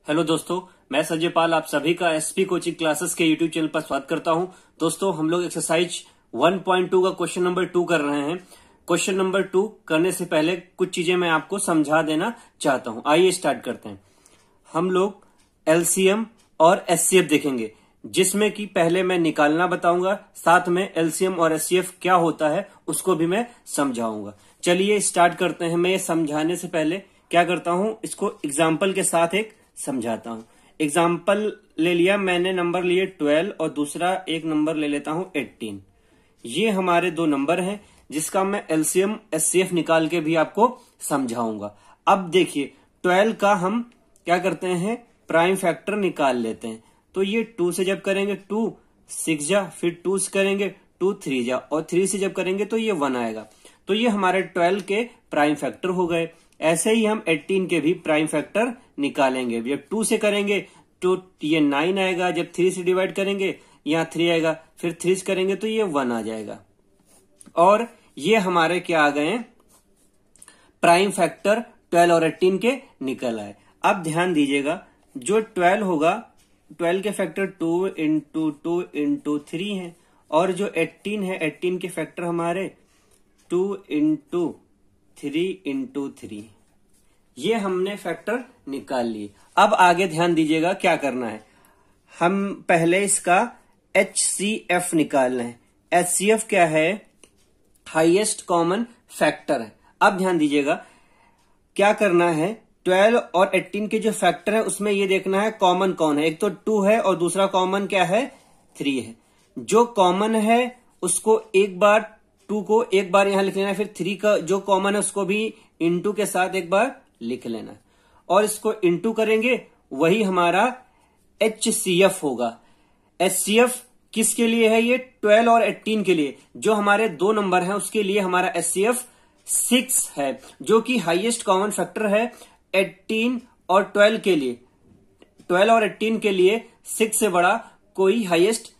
Hello दोस्तों, मैं संजय पाल आप सभी का एसपी कोचिंग क्लासेस के यूट्यूब चैनल पर स्वागत करता हूं। दोस्तों, हम लोग एक्सरसाइज 1.2 का क्वेश्चन नंबर 2 कर रहे हैं। क्वेश्चन नंबर 2 करने से पहले कुछ चीजें मैं आपको समझा देना चाहता हूं। आइए स्टार्ट करते हैं। हम लोग एलसीएम और एचसीएफ देखेंगे, जिसमें कि पहले मैं निकालना बताऊंगा, साथ में एलसीएम और एचसीएफ क्या होता है उसको भी मैं समझाऊंगा। चलिए स्टार्ट करते हैं। मैं ये समझाने से पहले क्या करता हूं, इसको एग्जाम्पल के साथ एक समझाता हूं। एग्जाम्पल ले लिया मैंने, नंबर लिए 12 और दूसरा एक नंबर ले लेता हूं 18। ये हमारे दो नंबर हैं जिसका मैं एलसीएम एचसीएफ निकाल के भी आपको समझाऊंगा। अब देखिए 12 का हम क्या करते हैं, प्राइम फैक्टर निकाल लेते हैं। तो ये 2 से जब करेंगे 2 6 जा, फिर 2 से करेंगे 2 3 जा, और 3 से जब करेंगे तो ये 1 आएगा। तो ये हमारे 12 के प्राइम फैक्टर हो गए। ऐसे ही हम 18 के भी प्राइम फैक्टर निकालेंगे। जब 2 से करेंगे तो ये 9 आएगा, जब 3 से डिवाइड करेंगे यहाँ 3 आएगा, फिर 3 से करेंगे तो ये 1 आ जाएगा। और ये हमारे क्या आ गए, प्राइम फैक्टर 12 और 18 के निकल आए। अब ध्यान दीजिएगा, जो 12 होगा, 12 के फैक्टर 2 इंटू 2 इंटू 3 है, और जो 18 है 18 के फैक्टर हमारे 2 इंटू 3 इंटू 3। ये हमने फैक्टर निकाल लिए। अब आगे ध्यान दीजिएगा क्या करना है। हम पहले इसका HCF निकालना है। HCF क्या है, हाईएस्ट कॉमन फैक्टर है। अब ध्यान दीजिएगा क्या करना है, 12 और 18 के जो फैक्टर है उसमें ये देखना है कॉमन कौन है। एक तो 2 है और दूसरा कॉमन क्या है, 3 है। जो कॉमन है उसको एक बार, 2 को एक बार यहां लिख लेना है, फिर 3 का जो कॉमन है उसको भी इंटू के साथ एक बार लिख लेना है, और इसको इंटू करेंगे, वही हमारा HCF होगा। HCF किसके लिए है, ये 12 और 18 के लिए, जो हमारे दो नंबर हैं उसके लिए हमारा HCF 6 है, जो कि हाईएस्ट कॉमन फैक्टर है 18 और 12 के लिए। 12 और 18 के लिए 6 से बड़ा कोई हाईएस्ट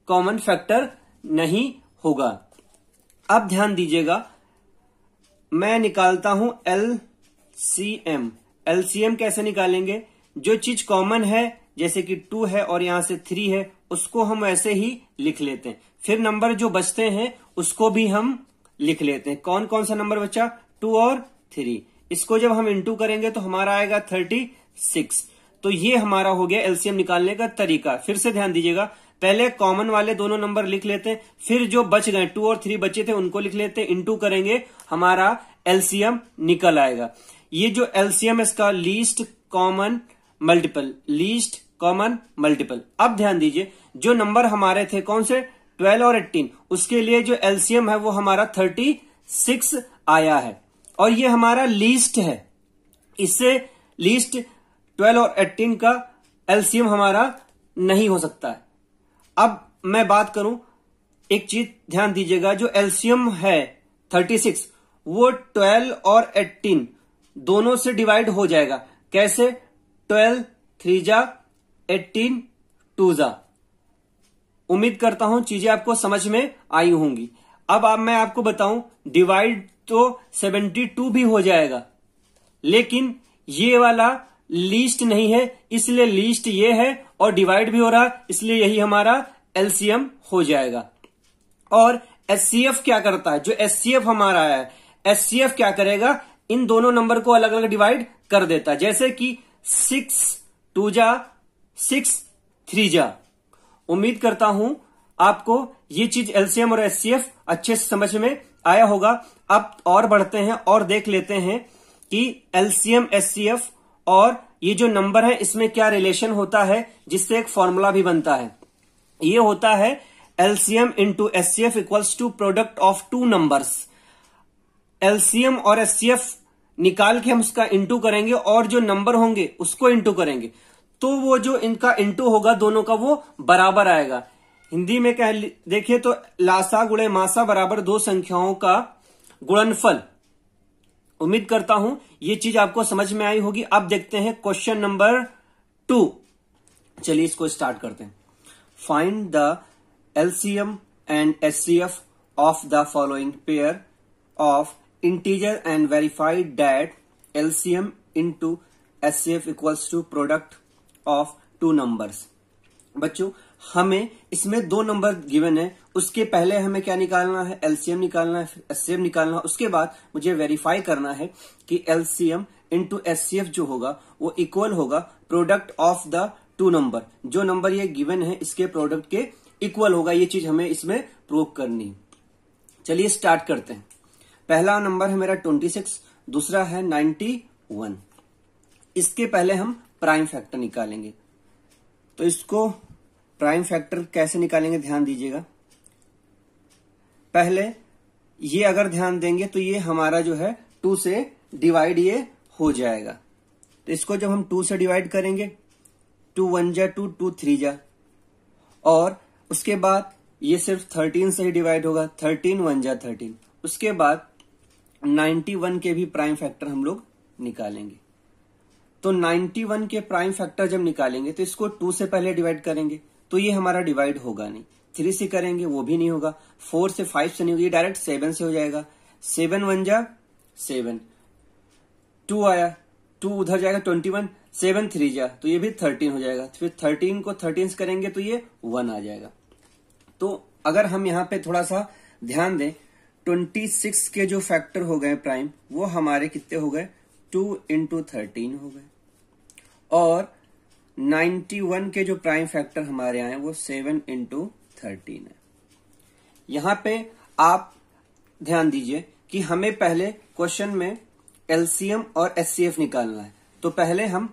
कॉमन फैक्टर नहीं होगा। अब ध्यान दीजिएगा, मैं निकालता हूं LCM। LCM कैसे निकालेंगे, जो चीज कॉमन है जैसे कि 2 है और यहां से 3 है उसको हम ऐसे ही लिख लेते हैं, फिर नंबर जो बचते हैं उसको भी हम लिख लेते हैं। कौन कौन सा नंबर बचा, 2 और 3। इसको जब हम इंटू करेंगे तो हमारा आएगा 36। तो ये हमारा हो गया एलसीएम निकालने का तरीका। फिर से ध्यान दीजिएगा, पहले कॉमन वाले दोनों नंबर लिख लेते हैं, फिर जो बच गए 2 और 3 बचे थे उनको लिख लेते हैं, इंटू करेंगे, हमारा एलसीएम निकल आएगा। ये जो एलसीएम इसका least common multiple, least common multiple. अब ध्यान दीजिए, जो नंबर हमारे थे कौन से, 12 और 18, उसके लिए जो एलसीएम है वो हमारा 36 आया है, और ये हमारा लीस्ट है। इससे लीस्ट 12 और 18 का एलसीएम हमारा नहीं हो सकता है। अब मैं बात करूं, एक चीज ध्यान दीजिएगा, जो एलसीएम है 36 वो 12 और 18 दोनों से डिवाइड हो जाएगा। कैसे, 12 3 जा, 18 2 जा। उम्मीद करता हूं चीजें आपको समझ में आई होंगी। अब मैं आपको बताऊं, डिवाइड तो 72 भी हो जाएगा, लेकिन ये वाला लीस्ट नहीं है, इसलिए लीस्ट ये है, और डिवाइड भी हो रहा इसलिए यही हमारा एलसीएम हो जाएगा। और एचसीएफ क्या करता है, जो एचसीएफ हमारा है, एचसीएफ क्या करेगा, इन दोनों नंबर को अलग अलग डिवाइड कर देता है। जैसे कि 6 2 जा, 6 3 जा। उम्मीद करता हूं आपको ये चीज एलसीएम और एचसीएफ अच्छे से समझ में आया होगा। अब और बढ़ते हैं और देख लेते हैं कि एलसीएम एचसीएफ और ये जो नंबर है इसमें क्या रिलेशन होता है, जिससे एक फॉर्मूला भी बनता है। ये होता है LCM into HCF equals to product of two numbers. LCM और एचसीएफ निकाल के हम उसका इंटू करेंगे, और जो नंबर होंगे उसको इंटू करेंगे, तो वो जो इनका इंटू होगा दोनों का वो बराबर आएगा। हिंदी में कह देखिए तो लासा गुणे मासा बराबर दो संख्याओं का गुणनफल। उम्मीद करता हूं ये चीज आपको समझ में आई होगी। अब देखते हैं क्वेश्चन नंबर 2। चलिए इसको स्टार्ट करते हैं। Find the LCM and HCF of the following pair of integer and verified that LCM into HCF equals to product of two numbers. बच्चों हमें इसमें दो नंबर गिवन है, उसके पहले हमें क्या निकालना है, एलसीएम निकालना है, फिर एचसीएफ निकालना है। उसके बाद मुझे वेरीफाई करना है कि एलसीएम इंटू एचसीएफ जो होगा वो इक्वल होगा product of the to number. जो नंबर ये गिवन है इसके प्रोडक्ट के इक्वल होगा, ये चीज हमें इसमें प्रूव करनी है। चलिए स्टार्ट करते हैं। पहला नंबर है मेरा 26, दूसरा है 91। इसके पहले हम प्राइम फैक्टर निकालेंगे। तो इसको प्राइम फैक्टर कैसे निकालेंगे ध्यान दीजिएगा। पहले ये अगर ध्यान देंगे तो ये हमारा जो है 2 से डिवाइड ये हो जाएगा। तो इसको जब हम 2 से डिवाइड करेंगे, 2 1 जा 2, 2 3 जा, और उसके बाद ये सिर्फ 13 से ही डिवाइड होगा, 13 1 जा 13। उसके बाद 91 के भी प्राइम फैक्टर हम लोग निकालेंगे। तो 91 के प्राइम फैक्टर जब निकालेंगे तो इसको 2 से पहले डिवाइड करेंगे तो ये हमारा डिवाइड होगा नहीं, 3 से करेंगे वो भी नहीं होगा, 4 से 5 से नहीं होगा, ये डायरेक्ट 7 से हो जाएगा। 7 1 जा 7, 2 आया, 2 उधर जाएगा 21, 7 3 जा तो ये भी 13 हो जाएगा। फिर 13 को 13 से करेंगे तो ये 1 आ जाएगा। तो अगर हम यहाँ पे थोड़ा सा ध्यान दें, 26 के जो फैक्टर हो गए प्राइम वो हमारे कितने हो गए, 2 इंटू 13 हो गए, और 91 के जो प्राइम फैक्टर हमारे आए वो 7 इंटू 13 है। यहां पे आप ध्यान दीजिए कि हमें पहले क्वेश्चन में एलसीएम और एचसीएफ निकालना है। तो पहले हम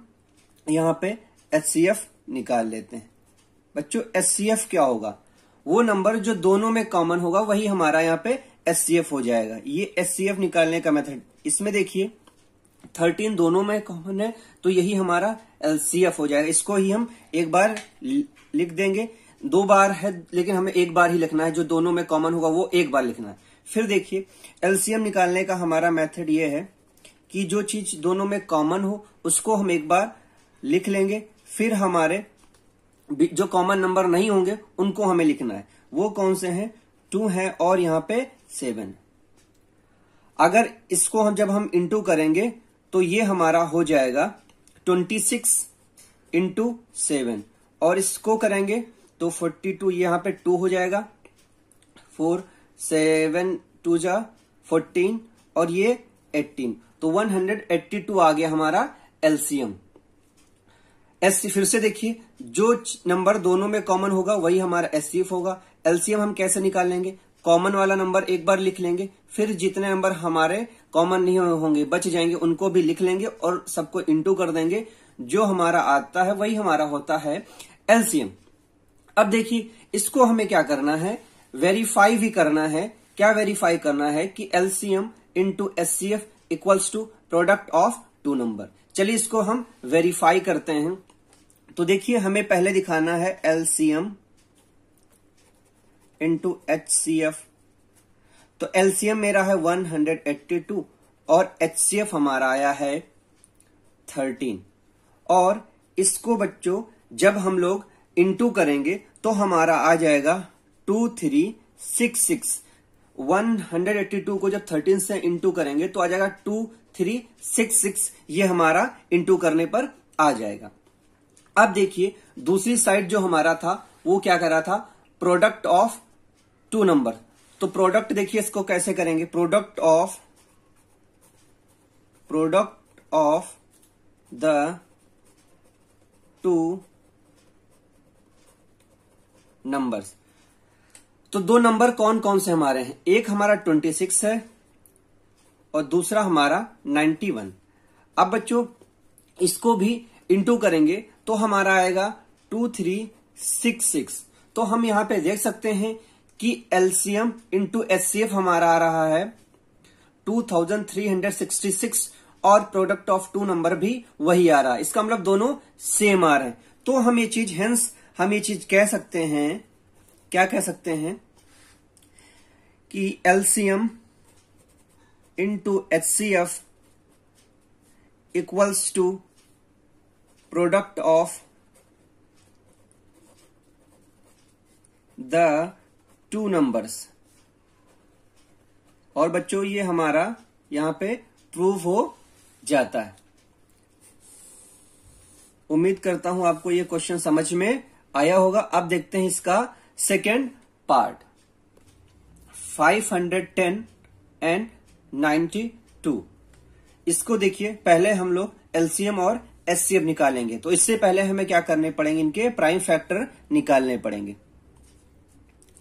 यहां पे एचसीएफ निकाल लेते हैं। बच्चों एचसीएफ क्या होगा, वो नंबर जो दोनों में कॉमन होगा वही हमारा यहाँ पे एचसीएफ हो जाएगा। ये एचसीएफ निकालने का मेथड, इसमें देखिए 13 दोनों में कॉमन है तो यही हमारा एलसीएफ हो जाएगा। इसको ही हम एक बार लिख देंगे, 2 बार है लेकिन हमें एक बार ही लिखना है, जो दोनों में कॉमन होगा वो एक बार लिखना है। फिर देखिए एलसीएम निकालने का हमारा मेथड ये है कि जो चीज दोनों में कॉमन हो उसको हम एक बार लिख लेंगे, फिर हमारे जो कॉमन नंबर नहीं होंगे उनको हमें लिखना है। वो कौन से हैं, 2 है और यहाँ पे 7। अगर इसको जब हम इंटू करेंगे तो ये हमारा हो जाएगा 26 इंटू 7, और इसको करेंगे तो 42, यहाँ पे 2 हो जाएगा, 4 7 2 जा 14, और ये 18, तो 182 आ गया हमारा एलसीएम। फिर से देखिए जो नंबर दोनों में कॉमन होगा वही हमारा एचसीएफ होगा। एलसीएम हम कैसे निकालेंगे, कॉमन वाला नंबर एक बार लिख लेंगे, फिर जितने नंबर हमारे कॉमन नहीं होंगे बच जाएंगे उनको भी लिख लेंगे और सबको इंटू कर देंगे। जो हमारा आता है वही हमारा होता है एलसीएम। अब देखिए इसको हमें क्या करना है, वेरीफाई भी करना है। क्या वेरीफाई करना है कि LCM into HCF equals to product of two number. चलिए इसको हम वेरीफाई करते हैं। तो देखिए हमें पहले दिखाना है एलसीएम इंटू एचसीएफ। तो एलसीएम मेरा है 182 और एचसीएफ हमारा आया है 13, और इसको बच्चों जब हम लोग इंटू करेंगे तो हमारा आ जाएगा 2366। 182 को जब 13 से इंटू करेंगे तो आ जाएगा 2366, ये हमारा इंटू करने पर आ जाएगा। अब देखिए दूसरी साइड जो हमारा था वो क्या कर रहा था, प्रोडक्ट ऑफ टू नंबर। तो प्रोडक्ट देखिए इसको कैसे करेंगे, product of the two numbers. तो दो नंबर कौन कौन से हमारे हैं, एक हमारा 26 है और दूसरा हमारा 91। अब बच्चों इसको भी इंटू करेंगे तो हमारा आएगा 2366। तो हम यहां पे देख सकते हैं कि एलसीएम इंटू एचसीएफ हमारा आ रहा है 2366 और प्रोडक्ट ऑफ टू नंबर भी वही आ रहा है। इसका मतलब दोनों सेम आ रहे हैं। तो हम ये चीज हम ये चीज कह सकते हैं, क्या कह सकते हैं कि LCM into HCF equals to product of the two numbers. और बच्चों ये हमारा यहां पे प्रूव हो जाता है। उम्मीद करता हूं आपको ये क्वेश्चन समझ में आया होगा। अब देखते हैं इसका सेकेंड पार्ट। 510 एंड 92, इसको देखिए। पहले हम लोग एलसीएम और एचसीएफ निकालेंगे, तो इससे पहले हमें क्या करने पड़ेंगे, इनके प्राइम फैक्टर निकालने पड़ेंगे।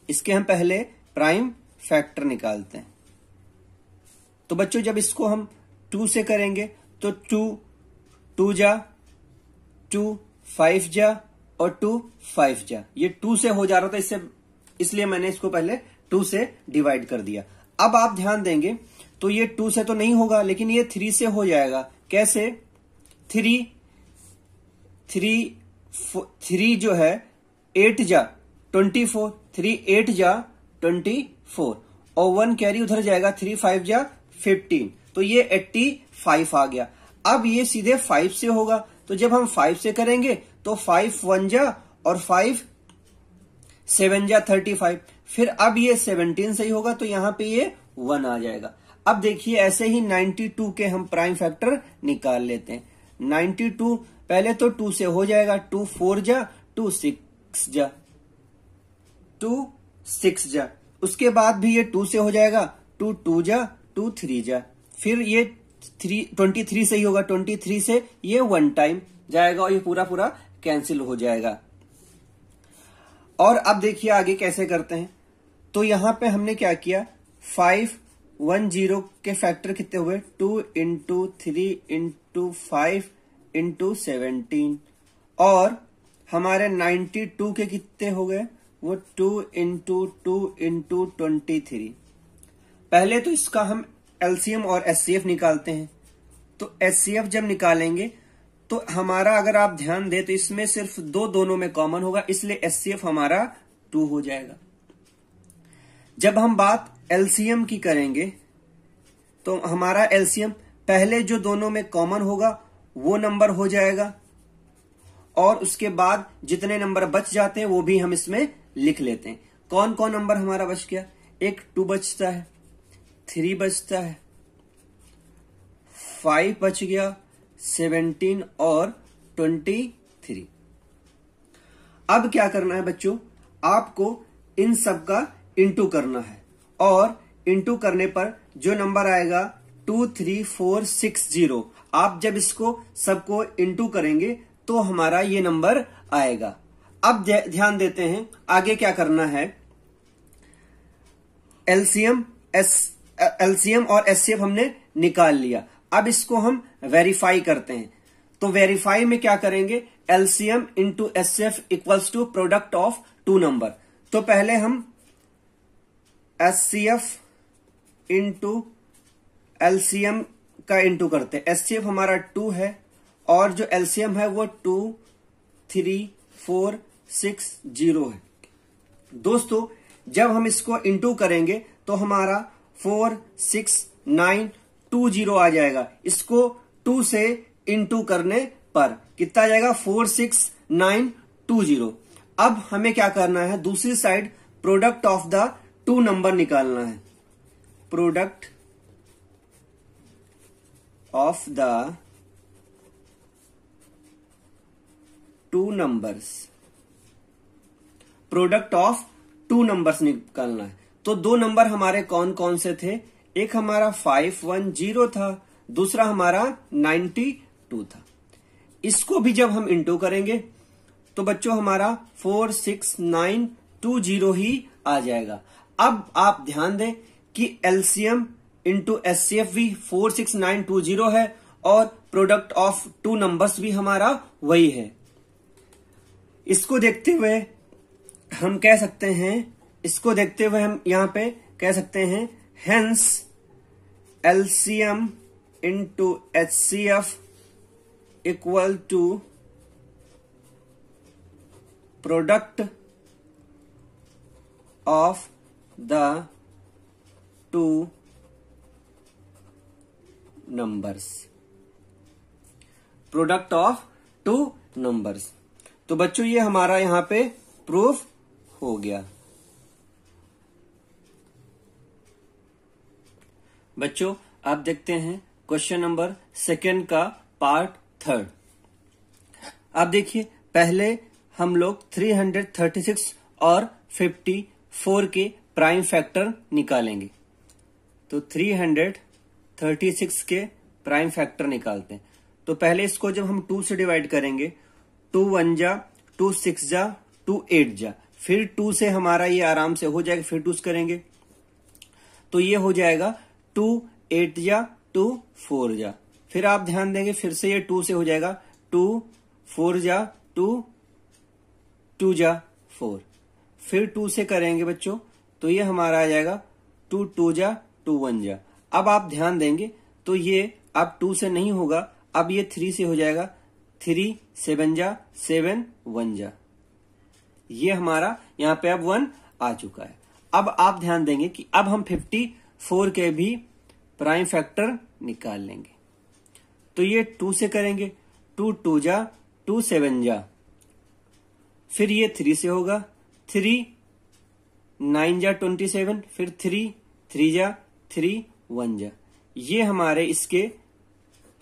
इसके हम पहले प्राइम फैक्टर निकालते हैं। तो बच्चों जब इसको हम 2 से करेंगे तो 2 जा 2 5 जा और 2 5 जा, ये 2 से हो जा रहा था, इसलिए मैंने इसको पहले 2 से डिवाइड कर दिया। अब आप ध्यान देंगे तो ये 2 से तो नहीं होगा, लेकिन ये 3 से हो जाएगा। कैसे? 3 जो है 8 जा 24, 3 8 जा 24 और 1 कैरी उधर जाएगा, 3 5 जा 15, तो ये 85 आ गया। अब ये सीधे 5 से होगा, तो जब हम 5 से करेंगे तो 5 1 जा और 5 7 जा 35, फिर अब ये 17 से ही होगा, तो यहां पे ये 1 आ जाएगा। अब देखिए ऐसे ही 92 के हम प्राइम फैक्टर निकाल लेते हैं। 92 पहले तो 2 से हो जाएगा, 2 4 जा 2 6 जा 2 6 जा, उसके बाद भी ये 2 से हो जाएगा, 2 2 जा 2 3 जा, फिर ये 23 से ही होगा, 23 से ये 1 टाइम जाएगा और ये पूरा पूरा कैंसिल हो जाएगा। और अब देखिए आगे कैसे करते हैं। तो यहां पे हमने क्या किया, 510 के फैक्टर कितने हुए, 2 इंटू 3 इंटू 5 इंटू 17, और हमारे 92 के कितने हो गए, वो 2 इंटू 2 इंटू 23। पहले तो इसका हम एलसीएम और एचसीएफ निकालते हैं। तो एचसीएफ जब निकालेंगे तो हमारा, अगर आप ध्यान दें तो इसमें सिर्फ दोनों में कॉमन होगा, इसलिए एचसीएफ हमारा 2 हो जाएगा। जब हम बात एलसीएम की करेंगे तो हमारा एलसीएम पहले जो दोनों में कॉमन होगा वो नंबर हो जाएगा, और उसके बाद जितने नंबर बच जाते हैं वो भी हम इसमें लिख लेते हैं। कौन कौन नंबर हमारा बच गया, एक 2 बचता है, 3 बचता है, 5 बच गया, 17 और 23। अब क्या करना है बच्चों, आपको इन सब का इंटू करना है, और इंटू करने पर जो नंबर आएगा 23460, आप जब इसको सबको इंटू करेंगे तो हमारा ये नंबर आएगा। अब ध्यान देते हैं आगे क्या करना है। एलसीएम और एचसीएफ हमने निकाल लिया, अब इसको हम वेरीफाई करते हैं। तो वेरीफाई में क्या करेंगे, LCM into HCF equals to product of 2 number. तो पहले हम एचसीएफ इंटू एलसीएम का इंटू करते हैं। एचसीएफ हमारा 2 है और जो एलसीएम है वो 2 3 4 6 0 है। दोस्तों जब हम इसको इंटू करेंगे तो हमारा 4 6 9 2 0 आ जाएगा। इसको 2 से इंटू करने पर कितना आ जाएगा, 4 6 9 2 0। अब हमें क्या करना है, दूसरी side product of the 2 number निकालना है। Product of the 2 numbers, product of 2 numbers निकालना है। तो 2 नंबर हमारे कौन कौन से थे, एक हमारा 510 था, दूसरा हमारा 92 था। इसको भी जब हम इंटू करेंगे तो बच्चों हमारा 4 6 9 2 0 ही आ जाएगा। अब आप ध्यान दें कि एलसीएम इंटू एचसीएफ भी 4 6 9 2 0 है, और प्रोडक्ट ऑफ 2 नंबर्स भी हमारा वही है। इसको देखते हुए हम कह सकते हैं, इसको देखते हुए हम यहां पे कह सकते हैं, hence LCM into HCF equal to product of the 2 numbers, product of 2 numbers. तो बच्चों ये हमारा यहां पे प्रूफ हो गया। बच्चों आप देखते हैं क्वेश्चन नंबर 2 का पार्ट 3। अब देखिए पहले हम लोग 336 और 54 के प्राइम फैक्टर निकालेंगे। तो 336 के प्राइम फैक्टर निकालते हैं। तो पहले इसको जब हम 2 से डिवाइड करेंगे, 2 1 जा, 2 6 जा, 2 8 जा, फिर 2 से हमारा ये आराम से हो जाएगा, फिर 2 करेंगे तो ये हो जाएगा 2 8 जा, 2 4 जा। फिर आप ध्यान देंगे फिर से ये 2 से हो जाएगा, 2 4 जा, 2 जा 4। फिर 2 से करेंगे बच्चों तो ये हमारा आ जाएगा 2 2 जा, 2 1 जा। अब आप ध्यान देंगे तो ये अब 2 से नहीं होगा, अब ये 3 से हो जाएगा, 3 7 जा, 7 1 जा। ये हमारा यहाँ पे अब 1 आ चुका है। अब आप ध्यान देंगे कि अब हम 54 के भी प्राइम फैक्टर निकाल लेंगे। तो ये 2 से करेंगे, 2 2 जा, 2 7 जा। फिर ये 3 से होगा, 3 9 जा 27, फिर 3 3 जा, 3 1 जा। ये हमारे इसके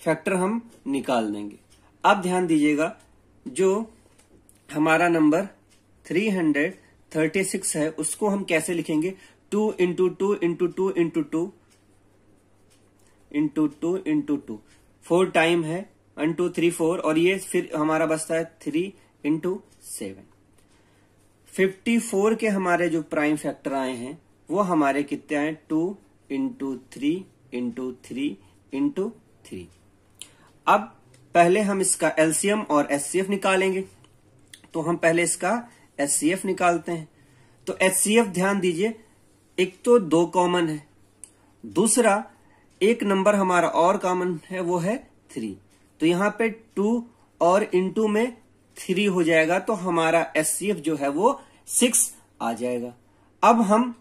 फैक्टर हम निकाल देंगे। अब ध्यान दीजिएगा जो हमारा नंबर 336 है उसको हम कैसे लिखेंगे, 2 into 2 into 2 into 2 into 2 into 2, 4 time है, 1 2 3 4, और ये फिर हमारा बचता है 3 इंटू 7। 54 के हमारे जो प्राइम फैक्टर आए हैं वो हमारे कितने आए, 2 इंटू 3 इंटू 3 इंटू 3। अब पहले हम इसका एलसीएम और एचसीएफ निकालेंगे। तो हम पहले इसका एचसीएफ निकालते हैं। तो एचसीएफ ध्यान दीजिए, एक तो 2 कॉमन है, दूसरा एक नंबर हमारा और कॉमन है वो है 3। तो यहां पे 2 और इंटू में 3 हो जाएगा, तो हमारा एचसीएफ जो है वो 6 आ जाएगा। अब हम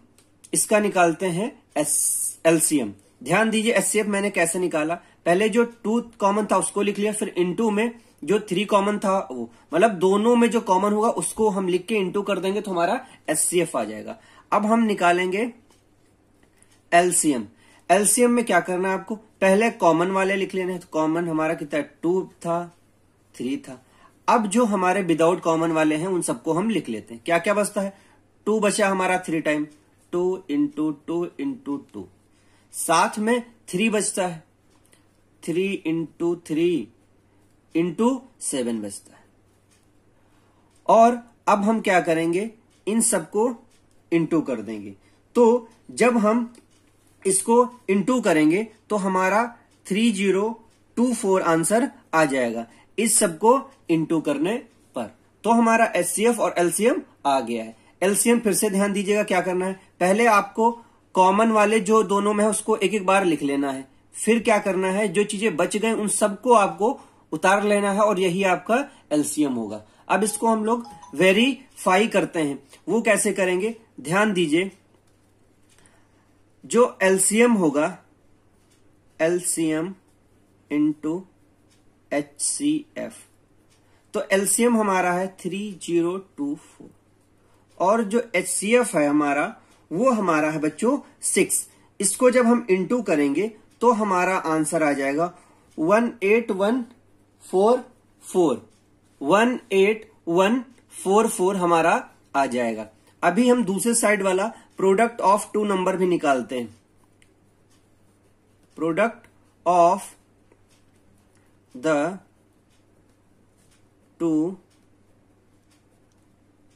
इसका निकालते हैं एलसीएम। ध्यान दीजिए एचसीएफ मैंने कैसे निकाला, पहले जो 2 कॉमन था उसको लिख लिया, फिर इंटू में जो 3 कॉमन था वो, मतलब दोनों में जो कॉमन होगा उसको हम लिख के इंटू कर देंगे तो हमारा एचसीएफ आ जाएगा। अब हम निकालेंगे एलसीएम। एलसीएम में क्या करना है आपको, पहले कॉमन वाले लिख लेने हैं। तो कॉमन हमारा कितना, 2 था, 3 था। अब जो हमारे विदाउट कॉमन वाले हैं उन सबको हम लिख लेते हैं। क्या क्या बचता है, 2 बचा हमारा 3 टाइम, 2 इंटू 2 इंटू 2, साथ में 3 बचता है, 3 इंटू 3 इंटू 7 बचता है। और अब हम क्या करेंगे, इन सबको इंटू कर देंगे। तो जब हम इसको इंटू करेंगे तो हमारा 3024 आंसर आ जाएगा इस सबको इंटू करने पर। तो हमारा एचसीएफ और एलसीएम आ गया है। एलसीएम फिर से ध्यान दीजिएगा क्या करना है, पहले आपको कॉमन वाले जो दोनों में है उसको एक एक बार लिख लेना है। फिर क्या करना है, जो चीजें बच गए उन सबको आपको उतार लेना है और यही आपका एलसीएम होगा। अब इसको हम लोग वेरीफाई करते हैं। वो कैसे करेंगे, ध्यान दीजिए, जो एलसीएम होगा, एलसीएम इंटू एचसीएफ, तो एलसीएम हमारा है 3024 और जो एचसीएफ है हमारा वो हमारा है बच्चों 6। इसको जब हम इंटू करेंगे तो हमारा आंसर आ जाएगा 18144, 18144 हमारा आ जाएगा। अभी हम दूसरे साइड वाला प्रोडक्ट ऑफ 2 नंबर भी निकालते हैं। Product of the 2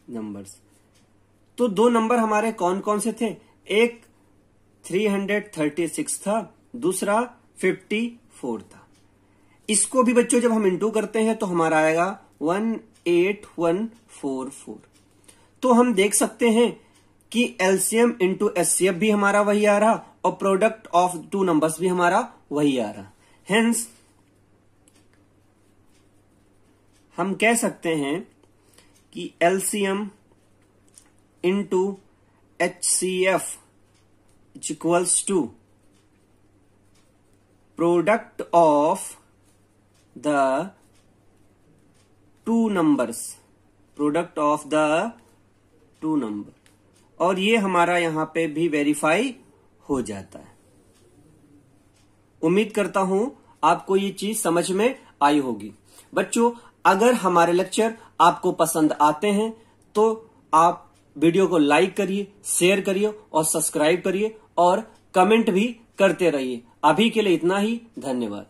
numbers. तो 2 नंबर हमारे कौन कौन से थे, एक 336 था, दूसरा 54 था। इसको भी बच्चों जब हम इंटू करते हैं तो हमारा आएगा 18144। तो हम देख सकते हैं कि एलसीएम इंटू एचसीएफ भी हमारा वही आ रहा और प्रोडक्ट ऑफ 2 नंबर्स भी हमारा वही आ रहा। हेंस हम कह सकते हैं कि LCM into HCF equals to product of the 2 numbers, product of the 2 number. और ये हमारा यहां पे भी वेरीफाई हो जाता है। उम्मीद करता हूं आपको ये चीज समझ में आई होगी। बच्चों अगर हमारे लेक्चर आपको पसंद आते हैं तो आप वीडियो को लाइक करिए, शेयर करिए और सब्सक्राइब करिए और कमेंट भी करते रहिए। अभी के लिए इतना ही, धन्यवाद।